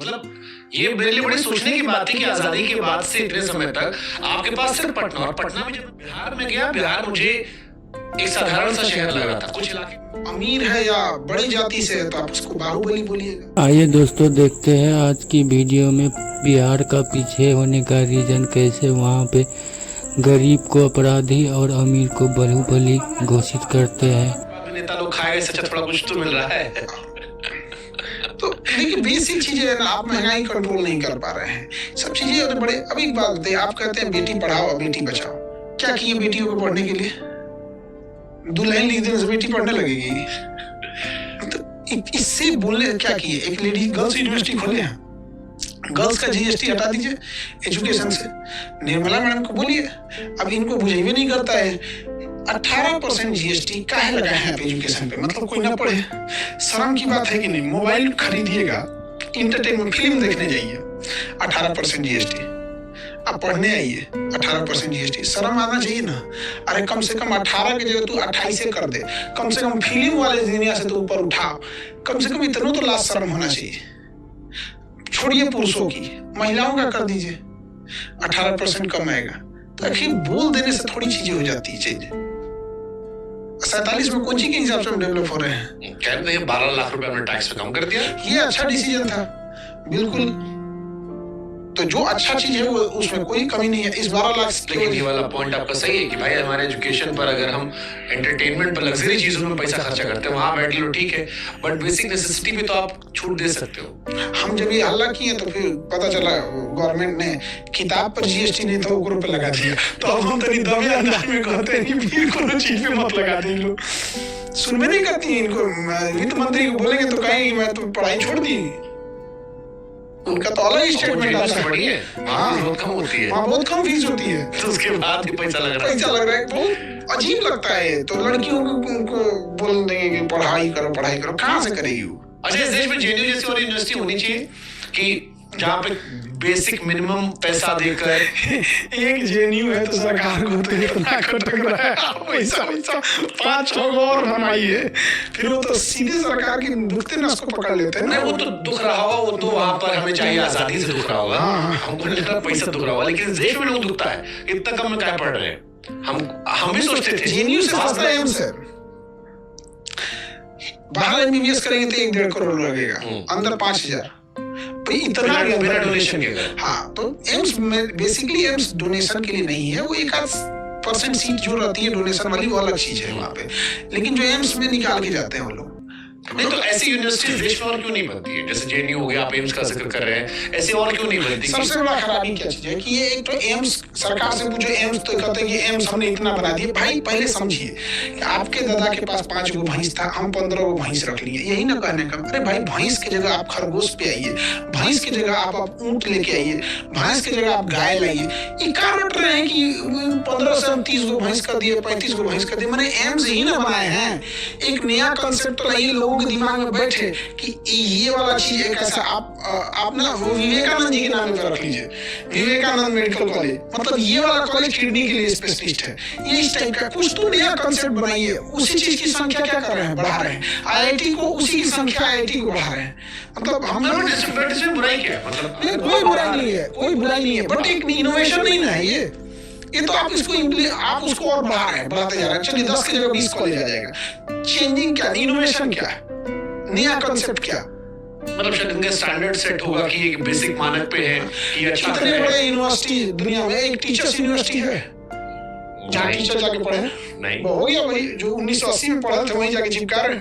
मतलब ये मेरे लिए बड़ी सोचने की बात थी कि आजादी के बाद से इतने समय तक आपके पास सिर्फ पटना, और पटना में जब बिहार में गया, बिहार मुझे एक साधारण सा शहर लग रहा था। कुछ इलाके अमीर है या बड़ी जाति से है तो आप उसको बाहुबली बोलिएगा। आइए दोस्तों देखते हैं आज की वीडियो में बिहार का पीछे होने का रीजन, कैसे वहाँ पे गरीब को अपराधी और अमीर को बाहुबली घोषित करते हैं। नेता लोग खाए से थोड़ा कुछ तो मिल रहा है। तो देखिए बेसिक चीजें है ना, आप महंगाई कंट्रोल नहीं कर पा रहे हैं, सब चीजें बड़े। अभी एक बात बताइए, आप कहते हैं बेटी पढ़ाओ बेटी बचाओ, क्या किए बेटियों को पढ़ने के लिए? दुल्हन लिख देने से बेटी पढ़ने लगेगी? तो इससे बोलने क्या किए? एक लेडी गर्ल्स यूनिवर्सिटी खोले हैं, गर्ल्स का जीएसटी हटा दीजिए एजुकेशन से। निर्मला मैडम को बोलिए, अब इनको बुझेबे नहीं करता है 18% जीएसटी काहे लगाए हैं आप एजुकेशन पे, मतलब कोई ना पढ़े? शर्म की बात है कि नहीं? मोबाइल खरीदिएगा, इंटरटेनमेंट फिल्म देखने जाइए, 18% जीएसटी। आप पढ़ने आइए, 18% जीएसटी। शर्म आना चाहिए ना। अरे कम से कम 18 की जगह तू 28 कर दे, कम से कम फिल्म वाले दुनिया से तो ऊपर उठाओ, कम से कम इतना तो लाज शर्म होना चाहिए। छोड़िए पुरुषों की, महिलाओं का कर दीजिए, 18% कम आएगा। तो आखिर बोल देने से थोड़ी चीजें हो जाती है। चीजें 47 में कोची के हिसाब से हम डेवलप हो रहे हैं। कह रहे हैं 12 लाख रुपए हमने टैक्स पे कम कर दिया, ये अच्छा डिसीजन था, बिल्कुल। तो जो अच्छा चीज है वो उसमें कोई कमी नहीं है। इस 12 लाख, लेकिन ये वाला पॉइंट आपका सही है कि भाई हमारे एजुकेशन पर अगर हम एंटरटेनमेंट पर, लग्जरी चीजों में पैसा खर्चा करते हैं, वहां बैठ लो ठीक है, बट बेसिक नेसेसिटी पे तो आप छूट दे सकते हो। हम जब ये हल्ला किए तो फिर पता चला गवर्नमेंट ने किताब पर जीएसटी नहीं था वो पे लगा दिया। तो अब हम तनी दबे अंदाज में कहते हैं फिर कोनो चीज पे मत लगा दें। लोग सुनवे नहीं करती हैं इनको। वित्त मंत्री को बोलेंगे तो कहेंगे मैं तो पढ़ाई छोड़ दी। उनका तो अलग स्टेटमेंट आता है। हाँ, बहुत कम होती है, वहाँ बहुत कम फीस होती है, तो उसके बाद भी पैसा लग रहा है। बहुत अजीब लगता है। तो लड़कियों को उनको बोल देंगे कि पढ़ाई करो पढ़ाई करो, कहाँ से करेगी वो? अच्छा, इस देश में जेएनयू जैसी और यूनिवर्सिटी होनी चाहिए कि जहाँ पे बेसिक मिनिमम पैसा देकर एक जेएनयू है तो सरकार को तो इतना खटक रहा है, पैसा 5-6 और बनवाइए, फिर वो तो सीधे सरकार की दुखते नस को पकड़ लेते हैं। नहीं, वो तो दुख रहा होगा, वो तो वहाँ पर हमें चाहिए आजादी से दुख रहा होगा, हमको नहीं लगता पैसा दुख रहा होगा, लेकिन इस देश में लोग दुखता है इतना कम में क्या पढ़ रहे हैं। हम भी सोचते थे जेएनयू से सस्ता है हमसे। बाहर एमबीबीएस करेंगे तो 1-1.5 करोड़ लगेगा, अंदर 5,000। इतना बिना डोनेशन के। हाँ, तो एम्स में बेसिकली एम्स डोनेशन के लिए नहीं है, वो 1% सीट जो रहती है डोनेशन वाली वो अलग चीज है वहाँ पे, लेकिन जो एम्स में निकाल के जाते हैं वो लोग। नहीं तो ऐसी यूनिवर्सिटी देश में और क्यों नहीं बनती है? जैसे जेएनयू हो गया, आप एम्स का जिक्र कर रहे हैं, ऐसे और क्यों नहीं बनती? सबसे बड़ा खराबी क्या चीज है कि ये एक तो एम्स, सरकार से पूछो एम्स तो कहते हैं कि एम्स हमने इतना बना दिया। भाई पहले समझिए कि आपके दादा के पास 5 गो भैंस था, हम 15 गो भैंस रख लिए, यही ना कहने का? अरे भाई भैंस की जगह आप खरगोश पे आइए, भैंस की जगह आप ऊंट लेके आइए, भैंस की जगह आप गाय लाइए। ये क्या रट रहे हैं कि 15 से हम 30 गो भैंस कर दिए, 35 गो भैंस कर दिए? मैंने एम्स ही ना बनाए हैं। एक नया कंसेप्ट लाइए लोगों के दिमाग में बैठे कि ये वाला चीज एक ऐसा आप ना वो विवेकानंद जी के नाम पर रख लीजिए, विवेकानंद मेडिकल कॉलेज, मतलब ये वाला कॉलेज किडनी के लिए स्पेशलिस्ट है। ये इस टाइप का कुछ तो नया कंसेप्ट बनाइए। उसी चीज की संख्या क्या कर रहे हैं, बढ़ा रहे हैं। आईआईटी को उसी की संख्या आईआईटी को बढ़ा रहे हैं। मतलब हम लोग बुराई क्या है? मतलब कोई बुराई नहीं है, कोई बुराई नहीं है, बट एक इनोवेशन नहीं ना है ये तो आप उसको और बढ़ा रहे हैं, बढ़ाते जा रहे हैं। चलिए 10 की जगह 20 कॉलेज आ जाएगा। चेंजिंग क्या, इनोवेशन क्या है, नया कंसेप्ट क्या? मतलब शायद इनका स्टैंडर्ड सेट होगा कि एक बेसिक मानक पे है कि अच्छा कितने बड़े यूनिवर्सिटी दुनिया में, एक टीचर्स यूनिवर्सिटी है जहाँ टीचर जाके पढ़े नहीं हो गया वही जो 1980 में पढ़ा था वहीं जाके चिपका रहे।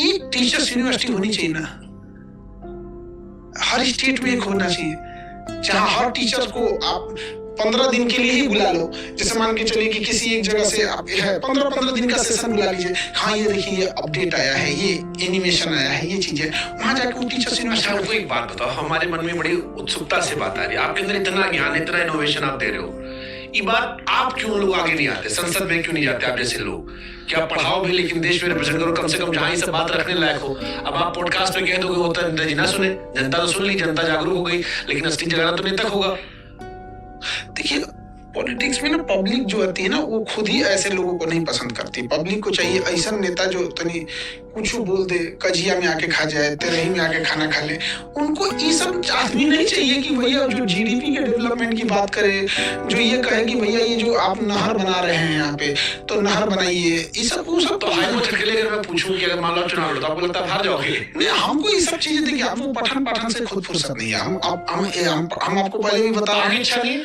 एक टीचर्स यूनिवर्सिटी होनी चाहिए ना, हर स्टेट में एक होना चाहिए जहाँ हर टीचर को आप 15 दिन के लिए ही बुला लो। जैसे मान के चलिए कि किसी एक जगह से आप 15 दिन का सेशन बुला लीजिए। हाँ ये देखिए ये अपडेट आया है, ये एनिमेशन आया है, ये चीजें वहां जाके वो टीचर्स यूनिवर्सिटी। आपको एक बात बताओ, हमारे मन में बड़ी उत्सुकता से बात आ रही है, आपके अंदर इतना ज्ञान, इतना इनोवेशन आप दे रहे हो, ये बात आप क्यों लोग आगे नहीं आते? संसद में क्यों नहीं जाते आप जैसे लोग? क्या पढ़ाओ भी लेकिन देश में रिप्रेजेंट करो, कम से कम जहां से बात रखने लायक हो। अब आप पॉडकास्ट में कह दोगे होता है ना, सुने जनता तो सुन ली, जनता जागरूक हो गई, लेकिन असली जगाना तो नहीं तक होगा। देखिए पॉलिटिक्स में ना पब्लिक जो होती है ना वो खुद ही ऐसे लोगों को नहीं पसंद करती। पब्लिक को चाहिए ऐसा नेता जो तनी कुछ बोल दे, कजिया में आके खा जाए, तेरही में आके खाना खा ले। उनको ये सब आदमी नहीं चाहिए कि भैया जो जीडीपी के डेवलपमेंट की बात करे, जो ये कहे कि भैया ये जो आप नहर बना रहे हैं यहाँ पे, तो नहर बनाइए, ये सब वो सब। तो हाइपोथेटिकली अगर मैं पूछूं कि अगर मान लो चुनाव लड़ो तो आपको लगता है हार जाओगे? नहीं, हमको ये सब चीजें देखिए, आपको पठान से खुद फुर्सत नहीं है। हम आपको पहले भी बता रहे हैं, इच्छा नहीं,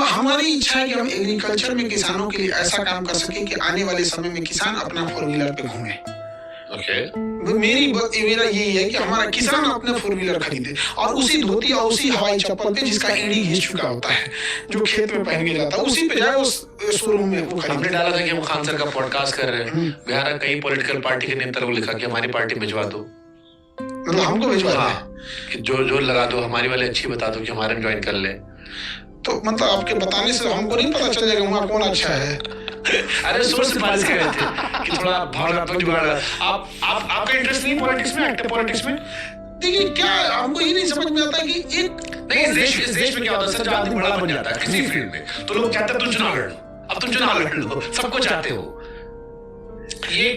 हमारी इच्छा है कि हम एग्रीकल्चर में किसानों के लिए ऐसा काम कर सके कि आने वाले समय में किसान अपना 4 व्हीलर पे घूमे। मेरा यही है कि हमारा किसान अपने 4 व्हीलर खरीदे और उसी धोती और उसी हवाई चप्पल पे जिसका एड़ी घिस चुका होता है, जो खेत में पहन के जाता है, उसी पे जाए उस शोरूम में वो खरीदे। हमने डाला था कि हम खान सर का पॉडकास्ट कर रहे हैं, बिहार में कई पॉलिटिकल पार्टी के नेता लोग लिखा कि हमारी पार्टी भिजवा दो, मतलब हमको भिजवा दो, कि जोर लगा दो, हमारी वाले अच्छी बता दो कि हमारे ज्वाइन कर ले। तो मतलब आपके बताने से हमको नहीं पता चल जाएगा वहाँ कौन अच्छा है? अरे सोर्स से बात कर रहे थे कि थोड़ा भावनात्मक जुगाड़। आपका इंटरेस्ट नहीं पॉलिटिक्स में, एक्टिव पॉलिटिक्स में? देखिए क्या हमको ये नहीं समझ में आता कि एक नहीं, इस देश में क्या होता है सर, जब आदमी बड़ा बन जाता है किसी फील्ड में तो लोग चाहते हैं तुम चुनाव लड़ लो, अब तुम चुनाव लड़ लो, सबको चाहते हो, ये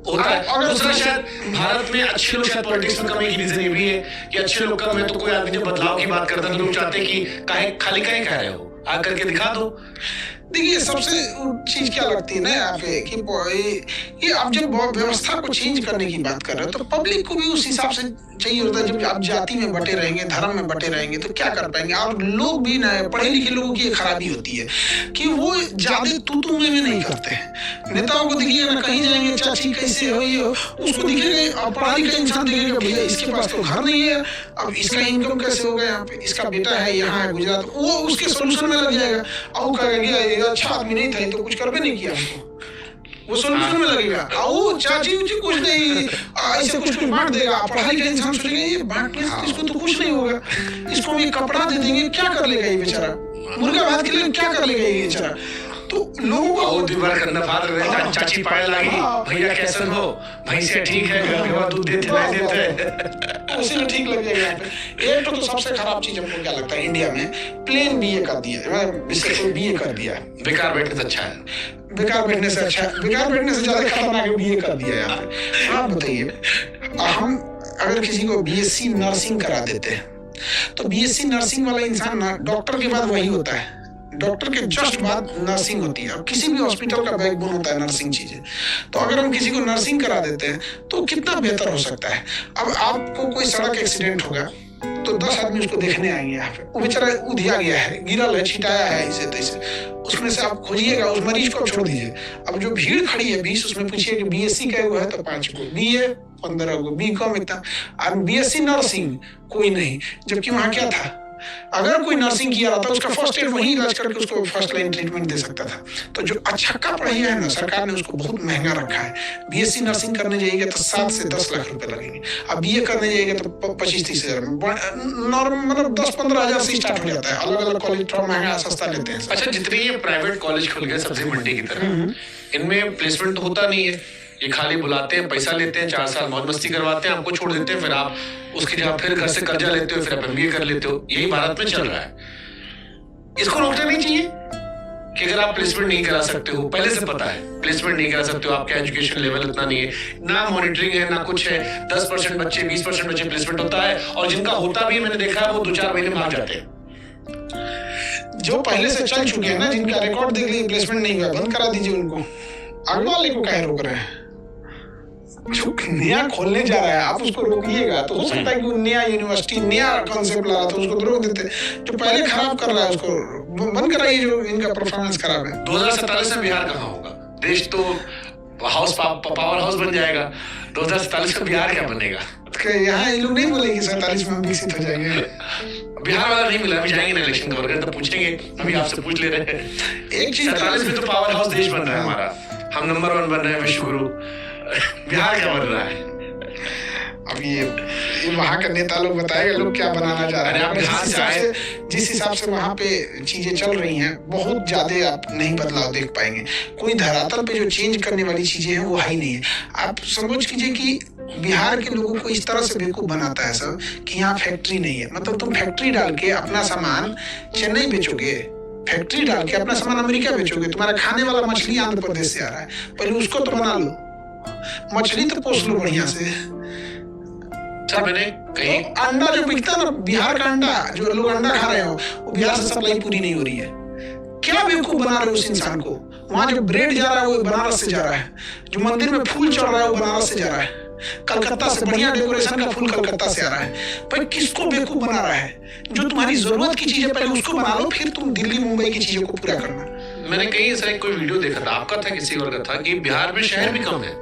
होता है। और दूसरा शायद भारत में अच्छे लोग शायद पॉलिटिक्स में कम, एक रीजन ये भी है कि अच्छे लोग कम है, तो कोई आदमी जब बदलाव की बात करता है तो लोग चाहते हैं कि काहे खाली काहे कह रहे हो, आकर के दिखा दो। देखिए सबसे चीज क्या लगती है ना यहाँ पे कि आप जब व्यवस्था को चेंज करने की बात कर रहे हो तो पब्लिक को भी उस हिसाब से चाहिए होता है। जब आप जाति में बटे रहेंगे, धर्म में बटे रहेंगे तो क्या कर पाएंगे? और लोग भी ना, पढ़े लिखे लोगों की खराबी होती है कि वो ज्यादा तू में नहीं करते हैं। नेताओं को देखिए ना, कहीं जाएंगे चाची कैसे हो ये हो, उसको दिखेगा, पढ़ा लिखा इंसान दिखेगा, भैया इसके पास तो घर नहीं है, अब इसका इनकम कैसे होगा यहाँ पे, इसका बेटा है यहाँ है गुजरात, वो उसके सोल्यूशन में लग जाएगा। और कहेगा अच्छा आदमी नहीं था तो कुछ कर भी नहीं किया हमको, वो सोल्यूशन में लगेगा। आओ चाची उची कुछ नहीं, ऐसे कुछ बांट देगा। पढ़ा लिखा इंसान सोचेगा ये बांटने से इसको तो कुछ नहीं होगा, इसको ये कपड़ा दे देंगे, क्या कर लेगा ये बेचारा, मुर्गा भात के लिए क्या कर लेगा ये बेचारा। तो लोगों को दीवार करना फाद रहे, चाची पाए लगी, भैया कैसन हो, भैंसिया ठीक है, घर दूध देते नहीं देते, उसी में ठीक लग जाएगा यहाँ पे। एक तो सबसे खराब चीज हमको क्या लगता है इंडिया में, प्लेन बीए कर दिया, बीए कर दिया, बेकार बैठने से अच्छा है, बेकार बैठने से अच्छा, बेकार बैठने से ज्यादा खतरनाक है बीए कर दिया यहाँ पे। आप बताइए, हम अगर किसी को बीएससी नर्सिंग करा देते हैं तो बीएससी नर्सिंग वाला इंसान ना डॉक्टर के बाद वही होता है, डॉक्टर के जस्ट बाद नर्सिंग होती है। और किसी भी हॉस्पिटल का बैकबोन होता है नर्सिंग चीजें। तो अगर हम किसी को नर्सिंग करा देते हैं तो कितना बेहतर हो सकता है। अब आपको कोई सड़क एक्सीडेंट होगा तो 10 आदमी उसको देखने आएंगे यहाँ पे, वो बेचारा उधिया गया है, गिरल है, छिटाया है, इसे तैसे, उसमें से आप खोजिएगा, उस मरीज को छोड़ दीजिए। अब जो भीड़ खड़ी है 20, उसमें पूछिए कि बीएससी का है तो 5 को, बीए 15 को, बीकॉम इतना, और बीएससी नर्सिंग कोई नहीं। जबकि वहाँ क्या था, अगर कोई नर्सिंग किया रहा था उसका फर्स्ट एड वहीं इलाज करके उसको फर्स्ट लाइन ट्रीटमेंट दे सकता था। तो जो अच्छा का पढ़ाई है ना, सरकार ने उसको बहुत महंगा रखा है। बीएससी नर्सिंग करने जाइएगा तो 7 से 10 लाख रुपए लगेंगे, अब बीए करने जाइएगा तो 25-30 हजार, नॉर्मल मतलब 10-15 हजार से स्टार्ट हो जाता है। अलग अलग कॉलेज थोड़ा महंगा सस्ता लेते हैं। अच्छा, जितने ये प्राइवेट कॉलेज खुल गए सब्जी मंडी की तरह, इनमें प्लेसमेंट होता नहीं है, ये खाली बुलाते हैं, पैसा लेते हैं, 4 साल मौज मस्ती करवाते हैं, आपको छोड़ देते हैं, फिर आप उसकी जगह फिर घर से कर्जा लेते हो, फिर आप एमबीए कर लेते हो। यही भारत में चल रहा है। इसको रोकना नहीं चाहिए कि अगर आप प्लेसमेंट नहीं करा सकते हो, पहले से पता है प्लेसमेंट नहीं करा सकते हो, आपका एजुकेशन लेवल इतना नहीं है, ना मॉनिटरिंग है, ना कुछ है, 10% बच्चे 20% बच्चे प्लेसमेंट होता है, और जिनका होता भी है मैंने देखा है वो 2-4 महीने में भाग जाते हैं। जो पहले से चल चुके हैं ना, जिनका रिकॉर्ड देख लीजिए, प्लेसमेंट नहीं हुआ, बंद करा दीजिए उनको। आगे वाले को क्या रोक रहे हैं? जो नया खोलने जा रहा है आप उसको रोकिएगा तो हो सकता है कि वो नया यूनिवर्सिटी नया कॉन्सेप्ट ला रहा था उसको रोक देते। जो पहले खराब कर रहा है उसको बंद कराइए, जो इनका परफॉर्मेंस खराब है। 2047 में बिहार कहाँ होगा? देश तो पावर हाउस बन जाएगा, 2047 में बिहार क्या बनेगा? यहाँ ये लोग नहीं बोलेंगे 47 में विकसित हो जाएंगे। बिहार वाला नहीं मिला, अभी जाएंगे ना इलेक्शन कवर करके तो पूछेंगे, अभी आपसे पूछ ले रहे हैं। एक चीज 47 में तो पावर हाउस देश बन रहा है हमारा, हम नंबर 1 बन रहे हैं, विश्व गुरु। बिहार क्या बन रहा है? अब ये वहाँ का नेता लोग बताएगा लोग क्या बनाना चाह रहे हैं। जिस हिसाब से वहाँ पे चीजें चल रही हैं बहुत ज्यादा आप नहीं बदलाव देख पाएंगे। कोई धरातल पे जो चेंज करने वाली चीजें हैं वो है ही नहीं है। आप समझ कीजिए कि बिहार के लोगों को इस तरह से बेवकूफ बनाता है सब कि यहाँ फैक्ट्री नहीं है। मतलब तुम फैक्ट्री डाल के अपना सामान चेन्नई बेचोगे, फैक्ट्री डाल के अपना सामान अमेरिका बेचोगे, तुम्हारा खाने वाला मछली आंध्र प्रदेश से आ रहा है, पहले उसको तो बना लो, मछली तो पोस लो बढ़िया से। सर मैंने कहीं अंडा जो बिकता है ना, बिहार का अंडा, जो लोग अंडा खा रहे हो, वो बिहार से सप्लाई पूरी नहीं हो रही है। क्या बेवकूफ बना रहे हो उस इंसान को? वहां जो ब्रेड जा रहा है वो बनारस से जा रहा है, जो मंदिर में फूल चढ़ रहा है वो बनारस से जा रहा है, कलकत्ता से बढ़िया डेकोरेशन का फूल कलकत्ता से आ रहा है। भाई किसको बेवकूफ बना रहा है? जो तुम्हारी जरूरत की चीजें पहले उसको बना लो, फिर तुम दिल्ली मुंबई की चीजों को पूरा करना। मैंने कहीं ऐसा कोई वीडियो देखा था, आपका था किसी और का था, कि बिहार में शहर भी कम है।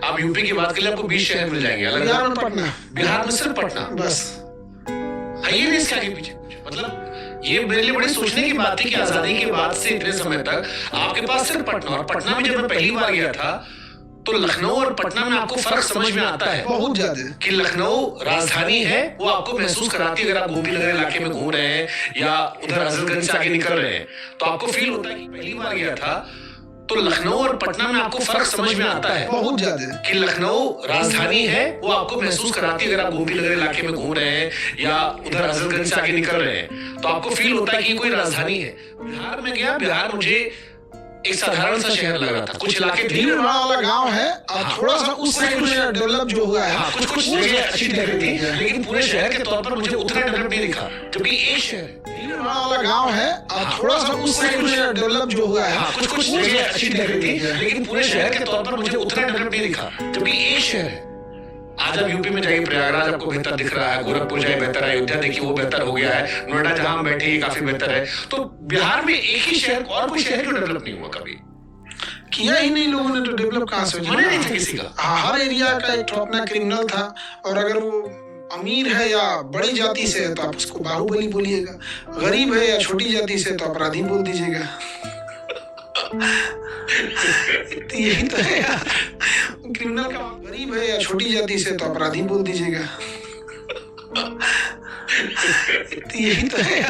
आप यूपी की बात कर ले, आपको 20 शहर मिल जाएंगे अलग। बिहार में पटना, बिहार में सिर्फ पटना बस। आइए नहीं इसके आगे पीछे मतलब ये मेरे लिए बड़ी सोचने की बात थी कि आजादी के बाद से इतने समय तक आपके पास सिर्फ पटना, और पटना में जब मैं पहली बार गया था तो लखनऊ और पटना में आपको फर्क समझ में आता है बहुत ज्यादा कि लखनऊ राजधानी है, वो आपको महसूस कराती है। अगर आप गोपीनगर इलाके में घूम रहे हैं या उधर हजरतगंज से आगे निकल रहे हैं तो आपको फील होता है कि पहली बार गया था तो लखनऊ और पटना में आपको फर्क समझ में आता है बहुत ज्यादा कि लखनऊ राजधानी है, वो आपको महसूस कराती है। अगर आप गोपीनगर इलाके में घूम रहे हैं या उधर हजरतगंज से आगे निकल रहे हैं तो आपको फील होता है कि कोई राजधानी है। बिहार में गया, बिहार मुझे एक साधारण सा शहर लग रहा था। कुछ इलाके भीड़ भाड़ वाला गांव है और थोड़ा सा उस साइड में डेवलप जो हुआ है, कुछ जगह अच्छी दिख रही थी, लेकिन पूरे शहर के तौर पर मुझे उतना डेवलप नहीं दिखा। जबकि एक शहर भीड़ भाड़ वाला गांव है और थोड़ा सा उस साइड में डेवलप जो हुआ है, कुछ जगह अच्छी दिख रही थी, लेकिन पूरे शहर के तौर पर मुझे उतना डेवलप नहीं दिखा। जबकि एक शहर है, आज आप यूपी में जाइए, प्रयागराज आपको बेहतर दिख रहा है, गोरखपुर जाए बेहतर है, अयोध्या देखिए वो बेहतर हो गया है, नोएडा जहां हम बैठे ये काफी बेहतर है। तो बिहार में एक ही शहर, और कोई शहर क्यों डेवलप नहीं हुआ? कभी किया ही नहीं लोगों ने, तो डेवलप कहाँ से होने नहीं था किसी का। हर एरिया का एक अपना क्रिमिनल था, और अगर वो अमीर है या बड़ी जाति से है तो आप उसको बाहुबली बोलिएगा, गरीब है या छोटी जाति से तो अपराधी बोल दीजिएगा। तो यही तो है क्रिमिनल का, गरीब है या छोटी जाति से तो अपराधी बोल दीजिएगा। तो यही तो है